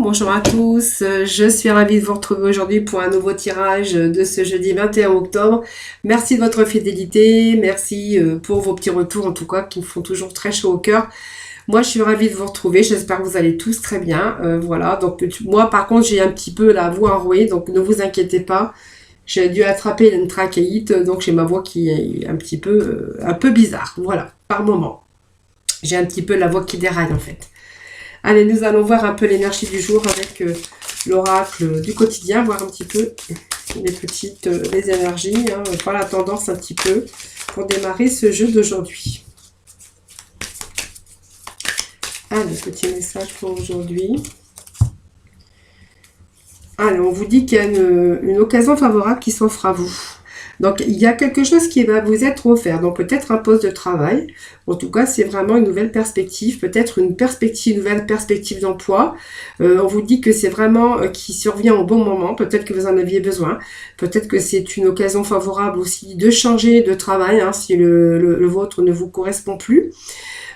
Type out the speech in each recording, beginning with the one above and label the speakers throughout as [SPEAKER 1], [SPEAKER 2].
[SPEAKER 1] bonjour à tous, je suis ravie de vous retrouver aujourd'hui pour un nouveau tirage de ce jeudi 21 octobre. Merci de votre fidélité, merci pour vos petits retours en tout cas qui me font toujours très chaud au cœur. Moi je suis ravie de vous retrouver, j'espère que vous allez tous très bien. Voilà, donc moi par contre j'ai un petit peu la voix enrouée, donc ne vous inquiétez pas. J'ai dû attraper une trachéite, donc j'ai ma voix qui est un peu bizarre, voilà, par moment. J'ai un petit peu la voix qui déraille en fait. Allez, nous allons voir un peu l'énergie du jour avec l'oracle du quotidien, voir un petit peu les énergies, hein, voir la tendance un petit peu pour démarrer ce jeu d'aujourd'hui. Allez, petit message pour aujourd'hui. Allez, on vous dit qu'il y a une occasion favorable qui s'offre à vous. Donc, il y a quelque chose qui va vous être offert. Donc, peut-être un poste de travail. En tout cas, c'est vraiment une nouvelle perspective. Peut-être une nouvelle perspective d'emploi. On vous dit que c'est vraiment qui survient au bon moment. Peut-être que vous en aviez besoin. Peut-être que c'est une occasion favorable aussi de changer de travail, hein, si le vôtre ne vous correspond plus.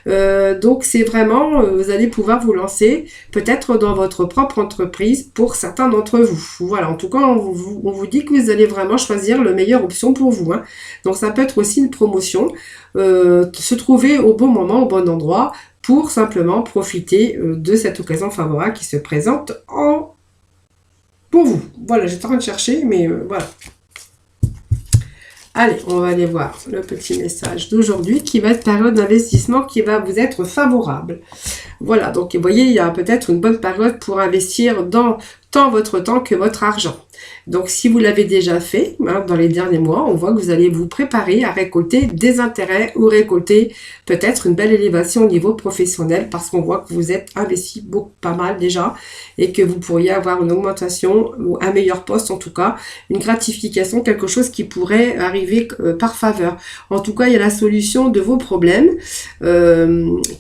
[SPEAKER 1] Donc c'est vraiment, vous allez pouvoir vous lancer peut-être dans votre propre entreprise pour certains d'entre vous. Voilà, en tout cas, on vous dit que vous allez vraiment choisir la meilleure option pour vous. Hein. Donc ça peut être aussi une promotion, se trouver au bon moment, au bon endroit, pour simplement profiter de cette occasion favorable qui se présente pour vous. Voilà, j'étais en train de chercher, mais voilà. Allez, on va aller voir le petit message d'aujourd'hui qui va être période d'investissement qui va vous être favorable. Voilà, donc vous voyez, il y a peut-être une bonne période pour investir dans tant votre temps que votre argent. Donc si vous l'avez déjà fait hein, dans les derniers mois, on voit que vous allez vous préparer à récolter des intérêts ou récolter peut-être une belle élévation au niveau professionnel parce qu'on voit que vous êtes investi pas mal déjà et que vous pourriez avoir une augmentation ou un meilleur poste en tout cas, une gratification, quelque chose qui pourrait arriver par faveur. En tout cas, il y a la solution de vos problèmes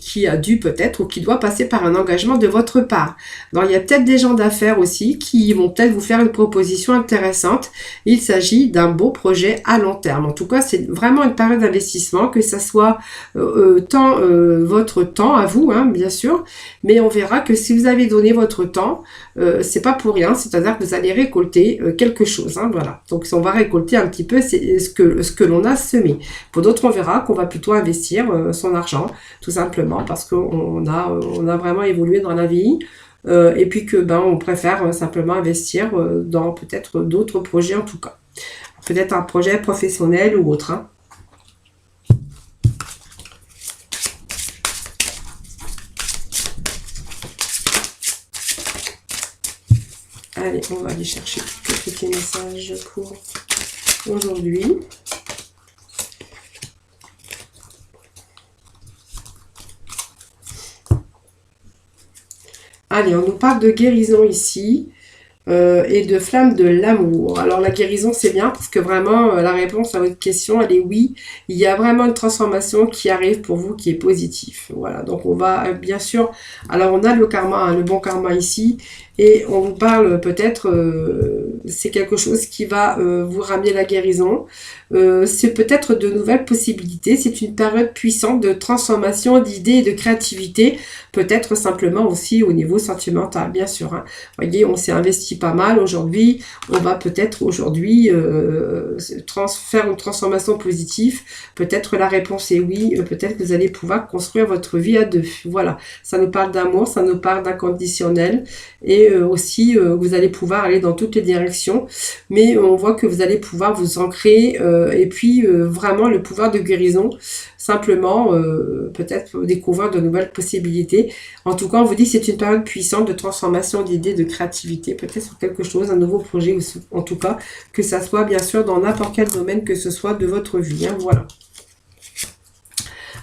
[SPEAKER 1] qui a dû peut-être ou qui doit passer par un engagement de votre part. Alors il y a peut-être des gens d'affaires aussi qui vont peut-être vous faire une proposition intéressante. Il s'agit d'un beau projet à long terme. En tout cas, c'est vraiment une période d'investissement, que ça soit votre temps à vous, hein, bien sûr, mais on verra que si vous avez donné votre temps, c'est pas pour rien, c'est-à-dire que vous allez récolter quelque chose. Hein, voilà. Donc, on va récolter un petit peu ce que l'on a semé. Pour d'autres, on verra qu'on va plutôt investir son argent, tout simplement, parce qu'on a vraiment évolué dans la vie. Et puis que on préfère simplement investir dans peut-être d'autres projets en tout cas. Peut-être un projet professionnel ou autre. Hein. Allez, on va aller chercher quelques petits messages pour aujourd'hui. Allez, on nous parle de guérison ici et de flamme de l'amour. Alors la guérison, c'est bien parce que vraiment, la réponse à votre question, elle est oui. Il y a vraiment une transformation qui arrive pour vous qui est positive. Voilà, donc on va bien sûr... Alors on a le karma, hein, le bon karma ici. Et on vous parle peut-être, c'est quelque chose qui va vous ramener la guérison. C'est peut-être de nouvelles possibilités. C'est une période puissante de transformation, d'idées et de créativité. Peut-être simplement aussi au niveau sentimental, bien sûr. Hein. Vous voyez, on s'est investi pas mal aujourd'hui. On va peut-être aujourd'hui faire une transformation positive. Peut-être la réponse est oui. Peut-être que vous allez pouvoir construire votre vie à deux. Voilà, ça nous parle d'amour, ça nous parle d'inconditionnel. Et aussi, vous allez pouvoir aller dans toutes les directions. Mais on voit que vous allez pouvoir vous ancrer et puis vraiment le pouvoir de guérison. Simplement, peut-être découvrir de nouvelles possibilités. En tout cas, on vous dit que c'est une période puissante de transformation d'idées, de créativité, peut-être sur quelque chose, un nouveau projet, ou en tout cas, que ça soit bien sûr dans n'importe quel domaine que ce soit de votre vie. Hein, voilà.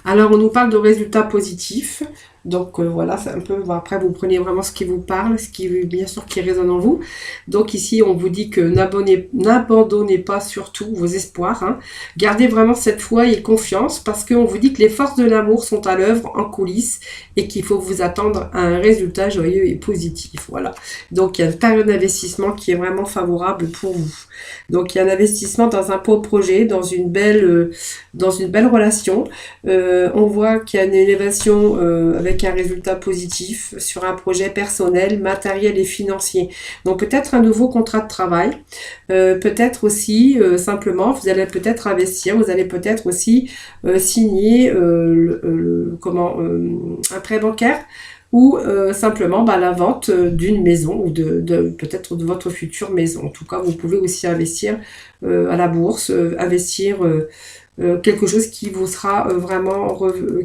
[SPEAKER 1] Alors, on nous parle de résultats positifs. Donc voilà, c'est un peu, bon, après vous prenez vraiment ce qui vous parle, ce qui bien sûr qui résonne en vous. Donc ici on vous dit que n'abandonnez pas surtout vos espoirs, hein. Gardez vraiment cette foi et confiance parce qu'on vous dit que les forces de l'amour sont à l'œuvre en coulisses et qu'il faut vous attendre à un résultat joyeux et positif. Voilà, donc il y a une période d'investissement qui est vraiment favorable pour vous. Donc il y a un investissement dans un beau projet, dans une belle relation. On voit qu'il y a une élévation avec avec un résultat positif sur un projet personnel, matériel et financier. Donc peut-être un nouveau contrat de travail, peut-être aussi simplement vous allez peut-être investir, vous allez peut-être aussi signer un prêt bancaire ou simplement la vente d'une maison ou peut-être de votre future maison. En tout cas, vous pouvez aussi investir à la bourse, investir quelque chose qui vous sera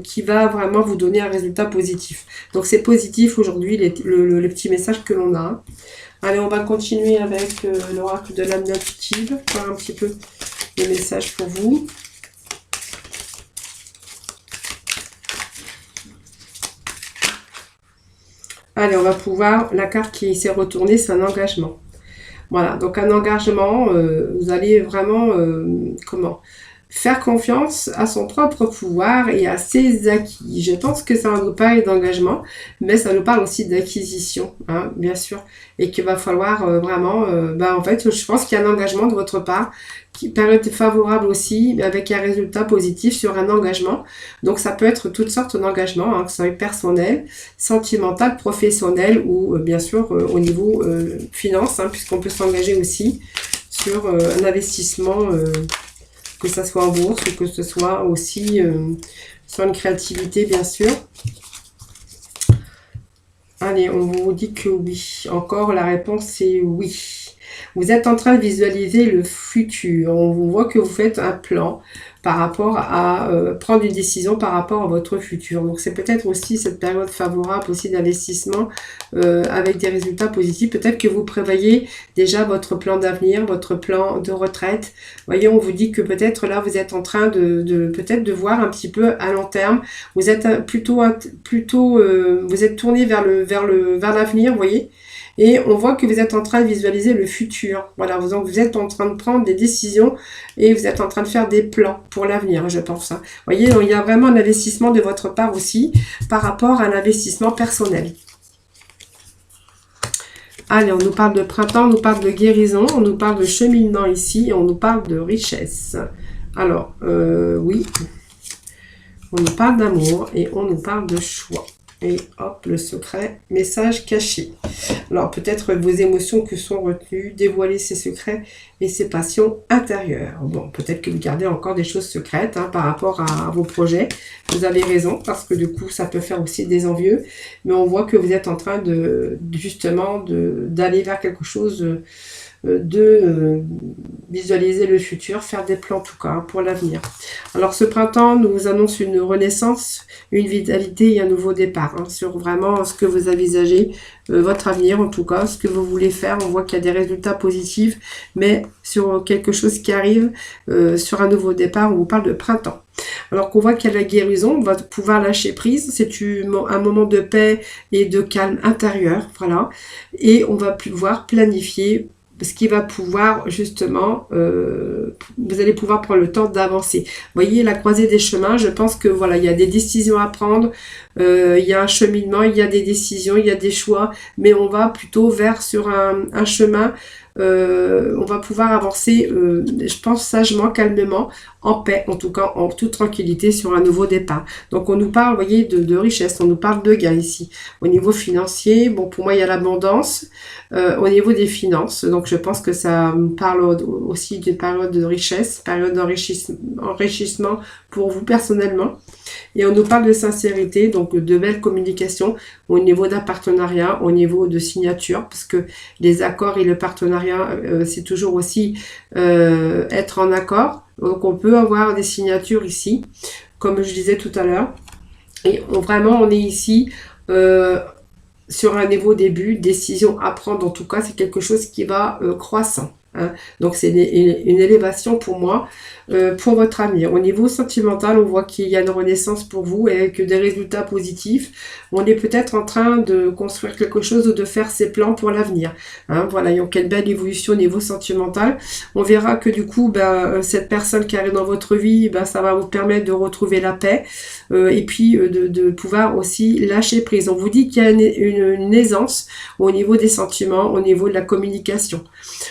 [SPEAKER 1] qui va vraiment vous donner un résultat positif. Donc c'est positif aujourd'hui les petits messages que l'on a. Allez, on va continuer avec l'oracle de l'âme intuitive, voir un petit peu les messages pour vous. Allez, on va pouvoir, la carte qui s'est retournée, c'est un engagement. Voilà, donc un engagement, vous allez vraiment, faire confiance à son propre pouvoir et à ses acquis. Je pense que ça nous parle d'engagement, mais ça nous parle aussi d'acquisition, hein, bien sûr, et qu'il va falloir vraiment, en fait, je pense qu'il y a un engagement de votre part qui peut être favorable aussi, avec un résultat positif sur un engagement. Donc ça peut être toutes sortes d'engagements, hein, que ce soit personnel, sentimental, professionnel ou bien sûr au niveau finance, hein, puisqu'on peut s'engager aussi sur un investissement que ça soit en bourse ou que ce soit aussi sur une créativité, bien sûr. Allez, on vous dit que oui. Encore, la réponse, c'est oui. Vous êtes en train de visualiser le futur. On vous voit que vous faites un plan par rapport à prendre une décision par rapport à votre futur. Donc, c'est peut-être aussi cette période favorable aussi d'investissement avec des résultats positifs. Peut-être que vous prévoyez déjà votre plan d'avenir, votre plan de retraite. Voyez, on vous dit que peut-être là, vous êtes en train peut-être de voir un petit peu à long terme. Vous êtes vous êtes tourné vers l'avenir, vous voyez. Et on voit que vous êtes en train de visualiser le futur. Voilà, vous êtes en train de prendre des décisions et vous êtes en train de faire des plans pour l'avenir, je pense. Hein. Vous voyez, donc, il y a vraiment un investissement de votre part aussi par rapport à un investissement personnel. Allez, on nous parle de printemps, on nous parle de guérison, on nous parle de cheminement ici et on nous parle de richesse. Alors, oui, on nous parle d'amour et on nous parle de choix. Et hop, le secret, message caché. Alors, peut-être vos émotions que sont retenues, dévoiler ses secrets et ses passions intérieures. Bon, peut-être que vous gardez encore des choses secrètes hein, par rapport à vos projets. Vous avez raison, parce que du coup, ça peut faire aussi des envieux. Mais on voit que vous êtes en train justement d'aller vers quelque chose de visualiser le futur, faire des plans en tout cas pour l'avenir. Alors ce printemps nous annonce une renaissance, une vitalité et un nouveau départ hein, sur vraiment ce que vous envisagez, votre avenir en tout cas, ce que vous voulez faire. On voit qu'il y a des résultats positifs, mais sur quelque chose qui arrive, sur un nouveau départ, on vous parle de printemps. Alors qu'on voit qu'il y a la guérison, on va pouvoir lâcher prise, c'est un moment de paix et de calme intérieur, voilà, et on va pouvoir planifier ce qui va pouvoir justement, vous allez pouvoir prendre le temps d'avancer. Vous voyez la croisée des chemins, je pense que voilà, il y a des décisions à prendre, il y a un cheminement, il y a des décisions, il y a des choix, mais on va plutôt sur un chemin, on va pouvoir avancer, je pense sagement, calmement, en paix, en tout cas en toute tranquillité sur un nouveau départ. Donc on nous parle, vous voyez, de richesse, on nous parle de gains ici. Au niveau financier, bon pour moi il y a l'abondance, au niveau des finances, donc je pense que ça me parle aussi d'une période de richesse, période d'enrichissement pour vous personnellement. Et on nous parle de sincérité, donc de belles communications au niveau d'un partenariat, au niveau de signature, parce que les accords et le partenariat, c'est toujours aussi être en accord. Donc on peut avoir des signatures ici, comme je disais tout à l'heure. Et vraiment, on est ici sur un niveau début, décision à prendre. En tout cas, c'est quelque chose qui va croissant. Hein. Donc c'est une élévation pour moi, pour votre avenir. Au niveau sentimental, on voit qu'il y a une renaissance pour vous et que des résultats positifs. On est peut-être en train de construire quelque chose ou de faire ses plans pour l'avenir. Hein, voilà, donc quelle belle évolution au niveau sentimental. On verra que du coup, cette personne qui arrive dans votre vie, ça va vous permettre de retrouver la paix et puis de pouvoir aussi lâcher prise. On vous dit qu'il y a une aisance au niveau des sentiments, au niveau de la communication.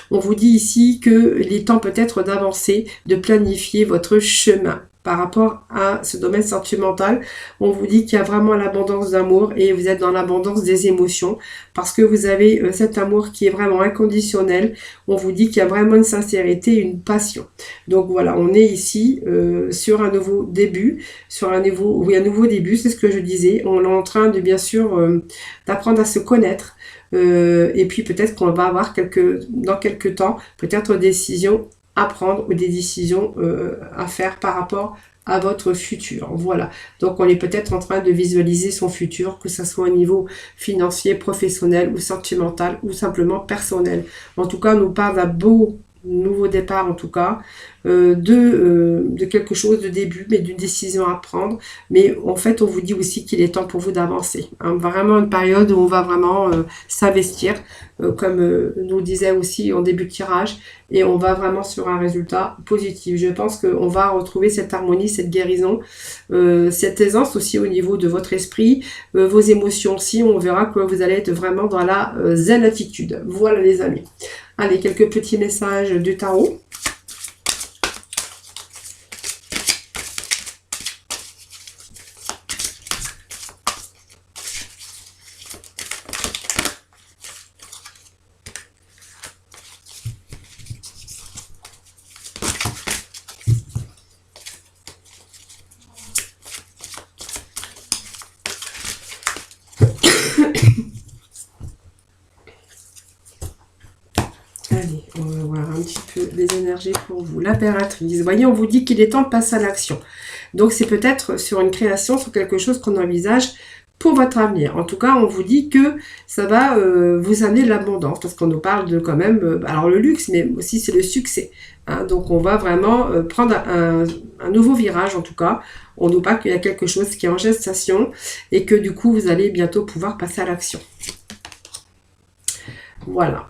[SPEAKER 1] On vous dit ici que il est temps peut-être d'avancer, de planifier votre chemin par rapport à ce domaine sentimental. On vous dit qu'il y a vraiment l'abondance d'amour et vous êtes dans l'abondance des émotions parce que vous avez cet amour qui est vraiment inconditionnel. On vous dit qu'il y a vraiment une sincérité, une passion. Donc voilà, on est ici sur un nouveau début, sur un nouveau début, c'est ce que je disais. On est en train de bien sûr d'apprendre à se connaître. Et puis peut-être qu'on va avoir dans quelques temps, peut-être des décisions à prendre ou des décisions à faire par rapport à votre futur. Voilà. Donc on est peut-être en train de visualiser son futur, que ce soit au niveau financier, professionnel ou sentimental ou simplement personnel. En tout cas, on nous parle d'un beau nouveau départ en tout cas, de quelque chose de début, mais d'une décision à prendre. Mais en fait, on vous dit aussi qu'il est temps pour vous d'avancer. Hein. Vraiment une période où on va vraiment s'investir, comme nous disait aussi en début de tirage, et on va vraiment sur un résultat positif. Je pense qu'on va retrouver cette harmonie, cette guérison, cette aisance aussi au niveau de votre esprit, vos émotions aussi. On verra que vous allez être vraiment dans la zen attitude. Voilà les amis. Allez, quelques petits messages du tarot. Allez, on va voir un petit peu les énergies pour vous. L'impératrice. Vous voyez, on vous dit qu'il est temps de passer à l'action. Donc, c'est peut-être sur une création, sur quelque chose qu'on envisage pour votre avenir. En tout cas, on vous dit que ça va vous amener de l'abondance, parce qu'on nous parle de quand même, alors le luxe, mais aussi c'est le succès. Hein. Donc, on va vraiment prendre un nouveau virage, en tout cas. On nous parle qu'il y a quelque chose qui est en gestation et que du coup, vous allez bientôt pouvoir passer à l'action. Voilà.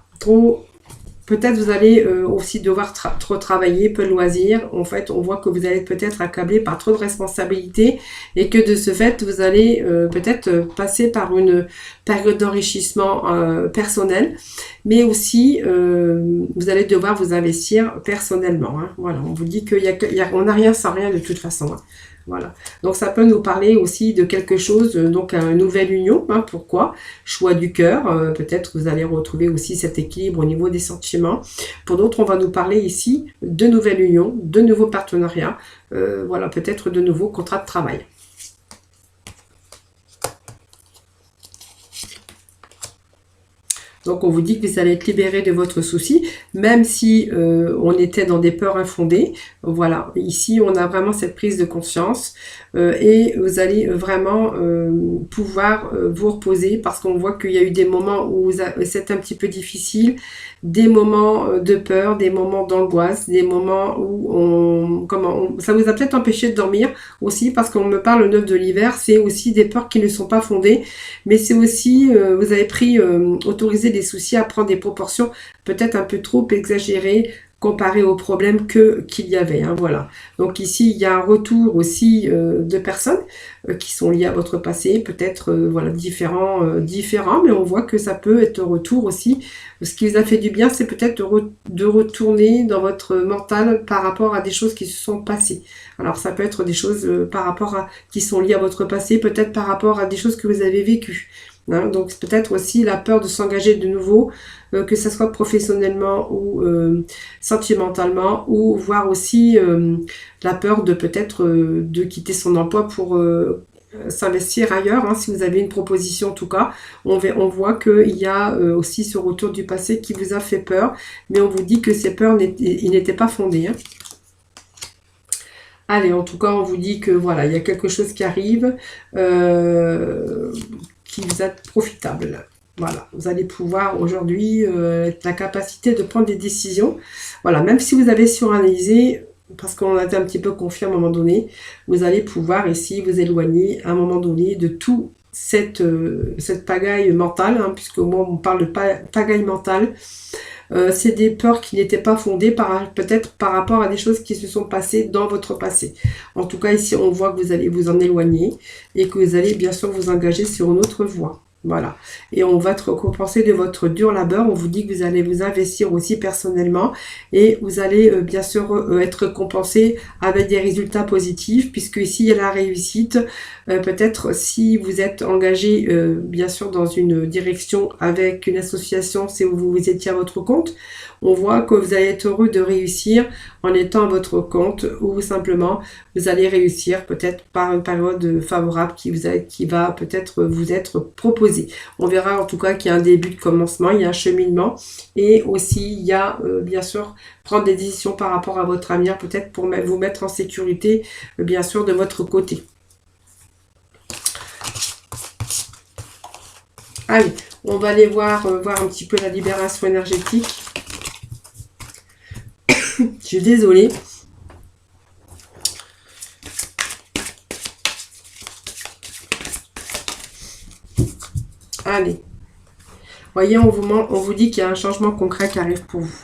[SPEAKER 1] Peut-être vous allez aussi devoir trop travailler, peu de loisirs. En fait, on voit que vous allez peut-être accablé par trop de responsabilités et que de ce fait, vous allez peut-être passer par une période d'enrichissement personnel, mais aussi vous allez devoir vous investir personnellement. Hein. Voilà, on vous dit qu'on n'a rien sans rien de toute façon. Hein. Voilà. Donc ça peut nous parler aussi de quelque chose, donc une nouvelle union. Hein, pourquoi? Choix du cœur. Peut-être vous allez retrouver aussi cet équilibre au niveau des sentiments. Pour d'autres, on va nous parler ici de nouvelles unions, de nouveaux partenariats. Voilà, peut-être de nouveaux contrats de travail. Donc, on vous dit que vous allez être libéré de votre souci, même si on était dans des peurs infondées. Voilà, ici, on a vraiment cette prise de conscience et vous allez vraiment pouvoir vous reposer parce qu'on voit qu'il y a eu des moments où c'est un petit peu difficile, des moments de peur, des moments d'angoisse, des moments où ça vous a peut-être empêché de dormir aussi parce qu'on me parle le 9 de l'hiver, c'est aussi des peurs qui ne sont pas fondées, mais c'est aussi, vous avez autorisé des soucis à prendre des proportions peut-être un peu trop exagérées comparé aux problèmes qu'il y avait. Hein, voilà. Donc ici, il y a un retour aussi de personnes qui sont liées à votre passé, peut-être voilà, différents, mais on voit que ça peut être un retour aussi. Ce qui vous a fait du bien, c'est peut-être de retourner dans votre mental par rapport à des choses qui se sont passées. Alors ça peut être des choses qui sont liées à votre passé, peut-être par rapport à des choses que vous avez vécues. Hein, donc c'est peut-être aussi la peur de s'engager de nouveau, que ce soit professionnellement ou sentimentalement, ou voire aussi la peur de peut-être de quitter son emploi pour s'investir ailleurs. Hein, si vous avez une proposition en tout cas, on voit qu'il y a aussi ce retour du passé qui vous a fait peur, mais on vous dit que ces peurs n'étaient pas fondées. Hein. Allez, en tout cas, on vous dit que voilà, il y a quelque chose qui arrive, qui vous est profitable. Voilà, vous allez pouvoir aujourd'hui la capacité de prendre des décisions. Voilà, même si vous avez suranalysé, parce qu'on a été un petit peu confiant à un moment donné, vous allez pouvoir ici vous éloigner à un moment donné de tout cette pagaille mentale, hein, puisque moi on parle de pagaille mentale. C'est des peurs qui n'étaient pas fondées peut-être par rapport à des choses qui se sont passées dans votre passé. En tout cas, ici, on voit que vous allez vous en éloigner et que vous allez bien sûr vous engager sur une autre voie. Voilà. Et on va être récompensé de votre dur labeur. On vous dit que vous allez vous investir aussi personnellement et vous allez bien sûr être récompensé avec des résultats positifs, puisque ici il y a la réussite. Peut-être si vous êtes engagé bien sûr dans une direction avec une association, c'est où vous étiez à votre compte. On voit que vous allez être heureux de réussir en étant à votre compte, ou simplement vous allez réussir peut-être par une période favorable qui va peut-être vous être proposée. On verra en tout cas qu'il y a un début de commencement, il y a un cheminement, et aussi il y a bien sûr prendre des décisions par rapport à votre avenir, peut-être pour vous mettre en sécurité bien sûr de votre côté. Allez, on va aller voir un petit peu la libération énergétique. Je suis désolée. Allez. Voyez, on vous dit qu'il y a un changement concret qui arrive pour vous.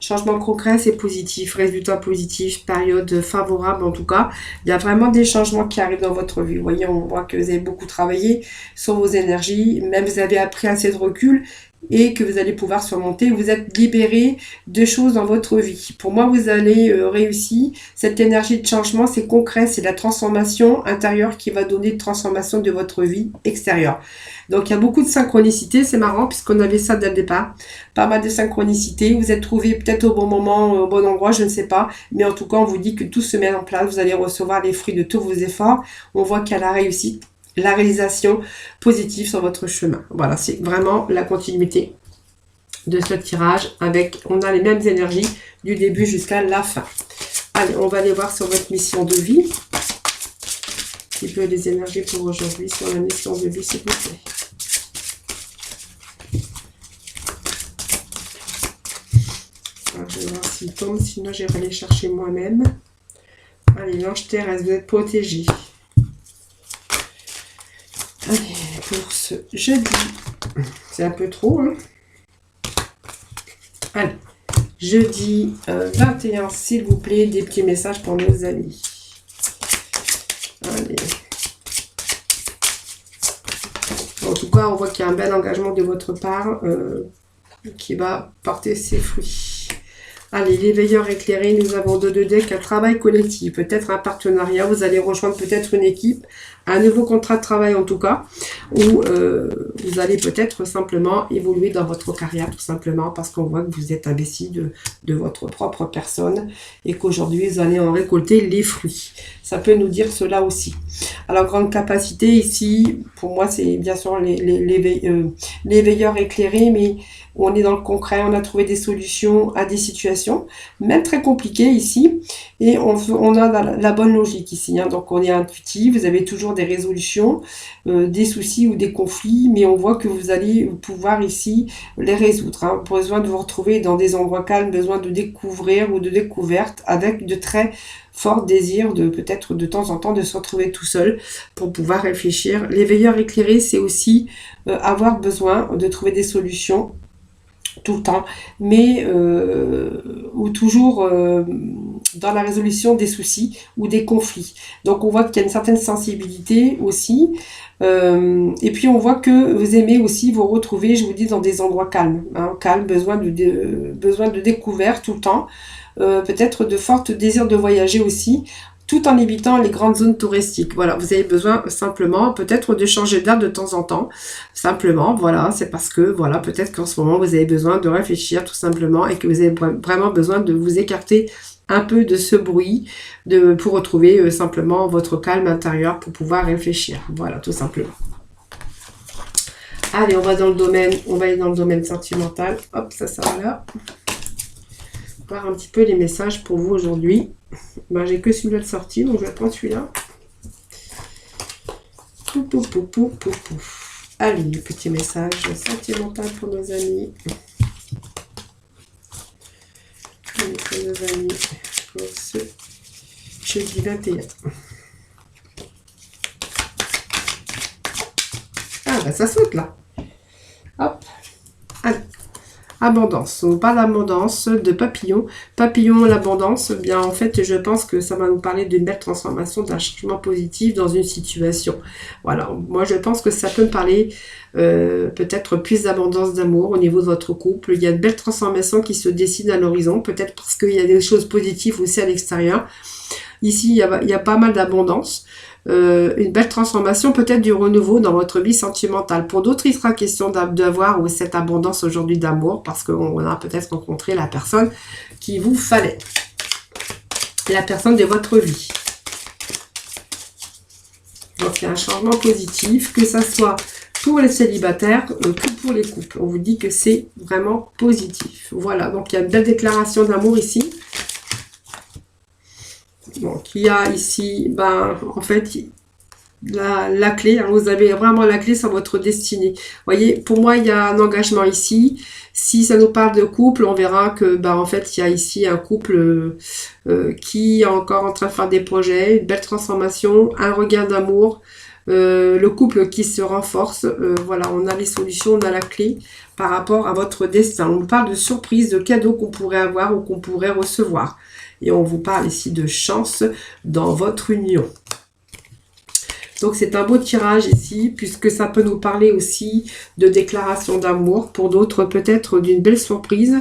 [SPEAKER 1] Changement concret, c'est positif. Résultat positif, période favorable en tout cas. Il y a vraiment des changements qui arrivent dans votre vie. Vous voyez, on voit que vous avez beaucoup travaillé sur vos énergies. Même vous avez appris assez de recul et que vous allez pouvoir surmonter. Vous êtes libéré de choses dans votre vie. Pour moi, vous allez réussir. Cette énergie de changement, c'est concret. C'est la transformation intérieure qui va donner une transformation de votre vie extérieure. Donc, il y a beaucoup de synchronicité. C'est marrant puisqu'on avait ça dès le départ. Pas mal de synchronicité. Vous êtes trouvé peut-être au bon moment, au bon endroit, je ne sais pas. Mais en tout cas, on vous dit que tout se met en place. Vous allez recevoir les fruits de tous vos efforts. On voit qu'il y a la réussite, la réalisation positive sur votre chemin. Voilà, c'est vraiment la continuité de ce tirage. On a les mêmes énergies du début jusqu'à la fin. Allez, on va aller voir sur votre mission de vie. Un petit peu les énergies pour aujourd'hui sur la mission de vie, s'il vous plaît. Alors, je vais voir s'il tombe, sinon j'irai les chercher moi-même. Allez, l'ange terrestre, vous êtes protégé. Allez, pour ce jeudi, c'est un peu trop, hein. Allez, jeudi 21, s'il vous plaît, des petits messages pour nos amis. Allez. En tout cas, on voit qu'il y a un bel engagement de votre part qui va porter ses fruits. Allez, l'éveilleur éclairé, nous avons deux decks, un travail collectif, peut-être un partenariat, vous allez rejoindre peut-être une équipe, un nouveau contrat de travail en tout cas, où vous allez peut-être simplement évoluer dans votre carrière, tout simplement, parce qu'on voit que vous êtes investi de votre propre personne et qu'aujourd'hui, vous allez en récolter les fruits. Ça peut nous dire cela aussi. Alors, grande capacité ici, pour moi, c'est bien sûr l'éveilleur éclairé, mais on est dans le concret, on a trouvé des solutions à des situations, même très compliquées ici, et on a la bonne logique ici, hein. Donc on est intuitif, vous avez toujours des résolutions, des soucis ou des conflits, mais on voit que vous allez pouvoir ici les résoudre, hein. Besoin de vous retrouver dans des endroits calmes, besoin de découvrir ou de découverte, avec de très forts désirs de peut-être de temps en temps de se retrouver tout seul pour pouvoir réfléchir. L'éveilleur éclairé, c'est aussi avoir besoin de trouver des solutions tout le temps, mais ou toujours dans la résolution des soucis ou des conflits. Donc on voit qu'il y a une certaine sensibilité aussi, et puis on voit que vous aimez aussi vous retrouver, je vous dis, dans des endroits calmes, hein, calme, besoin de découverte tout le temps, peut-être de forts désirs de voyager aussi, tout en évitant les grandes zones touristiques. Voilà, vous avez besoin simplement peut-être de changer d'air de temps en temps. Simplement, voilà, c'est parce que, voilà, peut-être qu'en ce moment, vous avez besoin de réfléchir tout simplement et que vous avez vraiment besoin de vous écarter un peu de ce bruit pour retrouver simplement votre calme intérieur pour pouvoir réfléchir. Voilà, tout simplement. Allez, on va aller dans le domaine sentimental. Hop, ça va là. Voir un petit peu les messages pour vous aujourd'hui. Ben, j'ai que celui-là de sortie, donc je vais prendre celui-là. Allez, petit message sentimental pour nos amis. Pour nos amis, pour ce jeudi 21. Ah, ben ça saute là. Hop. Allez. Abondance. On parle d'abondance, de papillon. Papillon, l'abondance, bien en fait, je pense que ça va nous parler d'une belle transformation, d'un changement positif dans une situation. Voilà, moi je pense que ça peut me parler peut-être plus d'abondance d'amour au niveau de votre couple. Il y a de belles transformations qui se dessinent à l'horizon, peut-être parce qu'il y a des choses positives aussi à l'extérieur. Ici, il y a pas mal d'abondance. Une belle transformation, peut-être du renouveau dans votre vie sentimentale. Pour d'autres, il sera question d'avoir cette abondance aujourd'hui d'amour parce qu'on a peut-être rencontré la personne qui vous fallait. La personne de votre vie. Donc, il y a un changement positif, que ça soit pour les célibataires que pour les couples. On vous dit que c'est vraiment positif. Voilà, donc il y a une belle déclaration d'amour ici. Donc, il y a ici, ben, en fait, la clé. Hein, vous avez vraiment la clé sur votre destinée. Vous voyez, pour moi, il y a un engagement ici. Si ça nous parle de couple, on verra que, ben, en fait, il y a ici un couple qui est encore en train de faire des projets, une belle transformation, un regain d'amour, le couple qui se renforce. Voilà, on a les solutions, on a la clé par rapport à votre destin. On parle de surprises, de cadeaux qu'on pourrait avoir ou qu'on pourrait recevoir. Et on vous parle ici de chance dans votre union. Donc, c'est un beau tirage ici, puisque ça peut nous parler aussi de déclaration d'amour. Pour d'autres, peut-être d'une belle surprise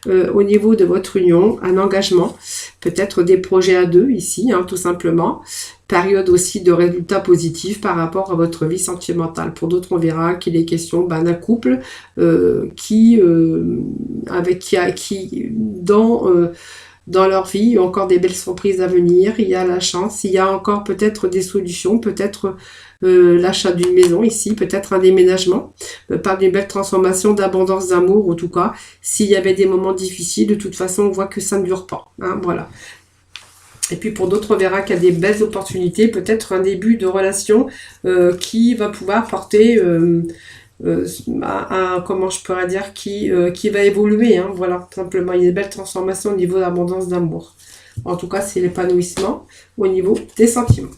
[SPEAKER 1] au niveau de votre union, un engagement. Peut-être des projets à deux ici, hein, tout simplement. Période aussi de résultats positifs par rapport à votre vie sentimentale. Pour d'autres, on verra qu'il est question d'un couple qui dans leur vie, il y a encore des belles surprises à venir, il y a la chance, il y a encore peut-être des solutions, peut-être l'achat d'une maison ici, peut-être un déménagement, par d'une belle transformation, d'abondance d'amour, en tout cas, s'il y avait des moments difficiles, de toute façon, on voit que ça ne dure pas, hein, voilà. Et puis pour d'autres, on verra qu'il y a des belles opportunités, peut-être un début de relation qui va pouvoir porter... comment je pourrais dire, qui va évoluer, hein, voilà, simplement. Il y a une belle transformation au niveau de l'abondance d'amour. En tout cas, c'est l'épanouissement au niveau des sentiments.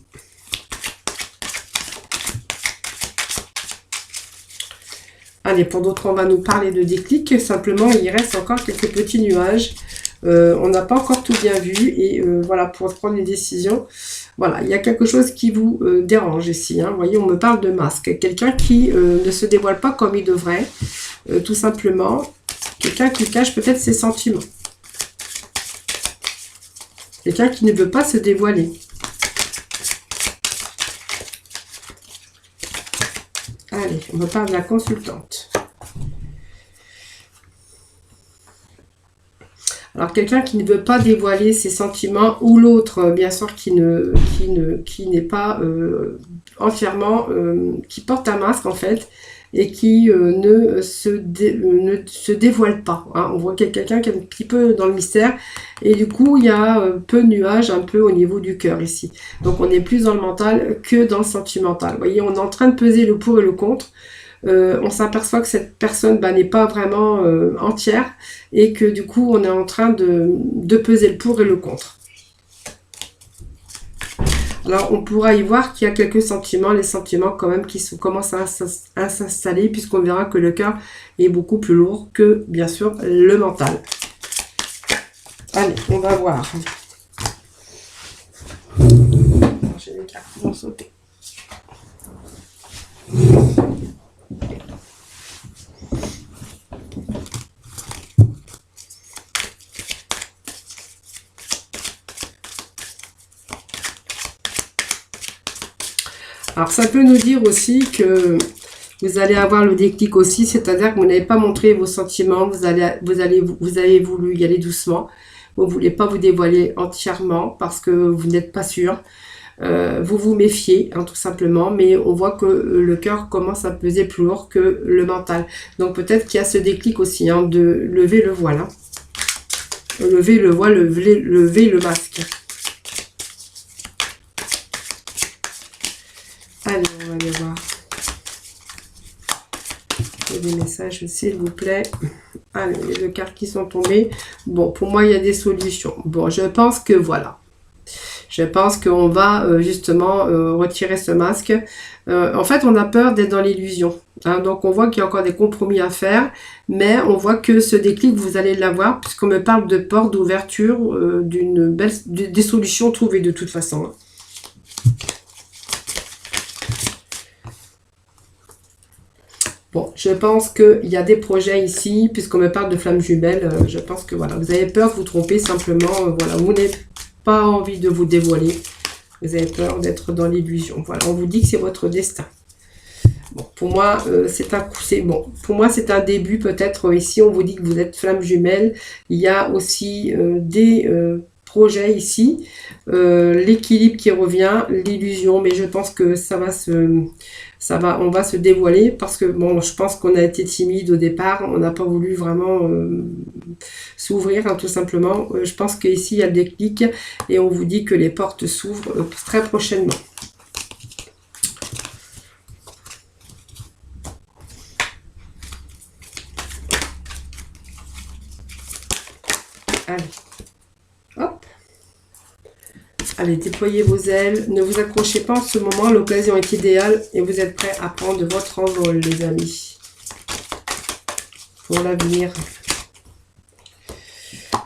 [SPEAKER 1] Allez, pour d'autres, on va nous parler de déclic. Simplement, il reste encore quelques petits nuages. On n'a pas encore tout bien vu. Et voilà, pour prendre les décisions... Voilà, il y a quelque chose qui vous dérange ici. Hein. Vous voyez, on me parle de masque. Quelqu'un qui ne se dévoile pas comme il devrait, tout simplement. Quelqu'un qui cache peut-être ses sentiments. Quelqu'un qui ne veut pas se dévoiler. Allez, on me parle de la consultante. Alors, quelqu'un qui ne veut pas dévoiler ses sentiments, ou l'autre, bien sûr, qui n'est pas entièrement, qui porte un masque, en fait, et qui ne se dévoile pas. Hein. On voit qu'il y a quelqu'un qui est un petit peu dans le mystère, et du coup, il y a peu de nuages, un peu au niveau du cœur, ici. Donc, on est plus dans le mental que dans le sentimental. Vous voyez, on est en train de peser le pour et le contre. On s'aperçoit que cette personne n'est pas vraiment entière et que du coup on est en train de peser le pour et le contre. Alors on pourra y voir qu'il y a quelques sentiments, les sentiments quand même qui commencent à s'installer, puisqu'on verra que le cœur est beaucoup plus lourd que bien sûr le mental. Allez, on va voir. J'ai des cartes qui vont sauter. Alors ça peut nous dire aussi que vous allez avoir le déclic aussi, c'est-à-dire que vous n'avez pas montré vos sentiments, vous avez voulu y aller doucement, vous ne voulez pas vous dévoiler entièrement parce que vous n'êtes pas sûr, vous vous méfiez, hein, tout simplement, mais on voit que le cœur commence à peser plus lourd que le mental. Donc peut-être qu'il y a ce déclic aussi, hein, de lever le voile, hein. Lever le voile, lever le masque. Allez, on va aller voir. Il y a des messages, s'il vous plaît. Allez, les deux cartes qui sont tombées. Bon, pour moi, il y a des solutions. Bon, je pense que voilà. Je pense qu'on va justement retirer ce masque. En fait, on a peur d'être dans l'illusion. Hein, donc, on voit qu'il y a encore des compromis à faire, mais on voit que ce déclic, vous allez l'avoir, puisqu'on me parle de porte, d'ouverture, des solutions trouvées de toute façon. Hein. Bon, je pense qu'il y a des projets ici, puisqu'on me parle de flammes jumelles. Je pense que voilà, vous avez peur de vous tromper simplement. Voilà, vous n'avez pas envie de vous dévoiler. Vous avez peur d'être dans l'illusion. Voilà, on vous dit que c'est votre destin. Bon, pour moi, Pour moi, c'est un début peut-être. Ici, on vous dit que vous êtes flammes jumelles. Il y a aussi des projets ici, l'équilibre qui revient, l'illusion. Mais je pense que on va se dévoiler parce que bon, je pense qu'on a été timide au départ, on n'a pas voulu vraiment s'ouvrir, hein, tout simplement. Je pense qu'ici il y a le déclic et on vous dit que les portes s'ouvrent très prochainement. Allez, hop. Allez, déployez vos ailes. Ne vous accrochez pas en ce moment. L'occasion est idéale et vous êtes prêts à prendre votre envol, les amis. Pour l'avenir.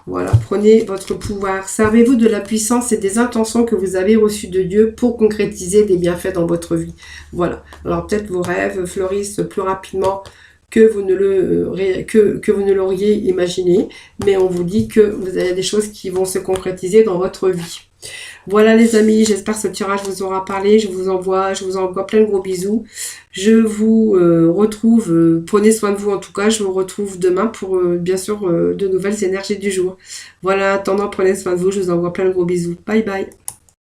[SPEAKER 1] Voilà, prenez votre pouvoir. Servez-vous de la puissance et des intentions que vous avez reçues de Dieu pour concrétiser des bienfaits dans votre vie. Voilà. Alors peut-être vos rêves fleurissent plus rapidement que vous ne l'auriez imaginé. Mais on vous dit que vous avez des choses qui vont se concrétiser dans votre vie. Voilà les amis, j'espère que ce tirage vous aura parlé. Je vous envoie plein de gros bisous. Je vous retrouve, prenez soin de vous en tout cas. Je vous retrouve demain pour bien sûr de nouvelles énergies du jour. Voilà, en attendant, prenez soin de vous. Je vous envoie plein de gros bisous. Bye bye.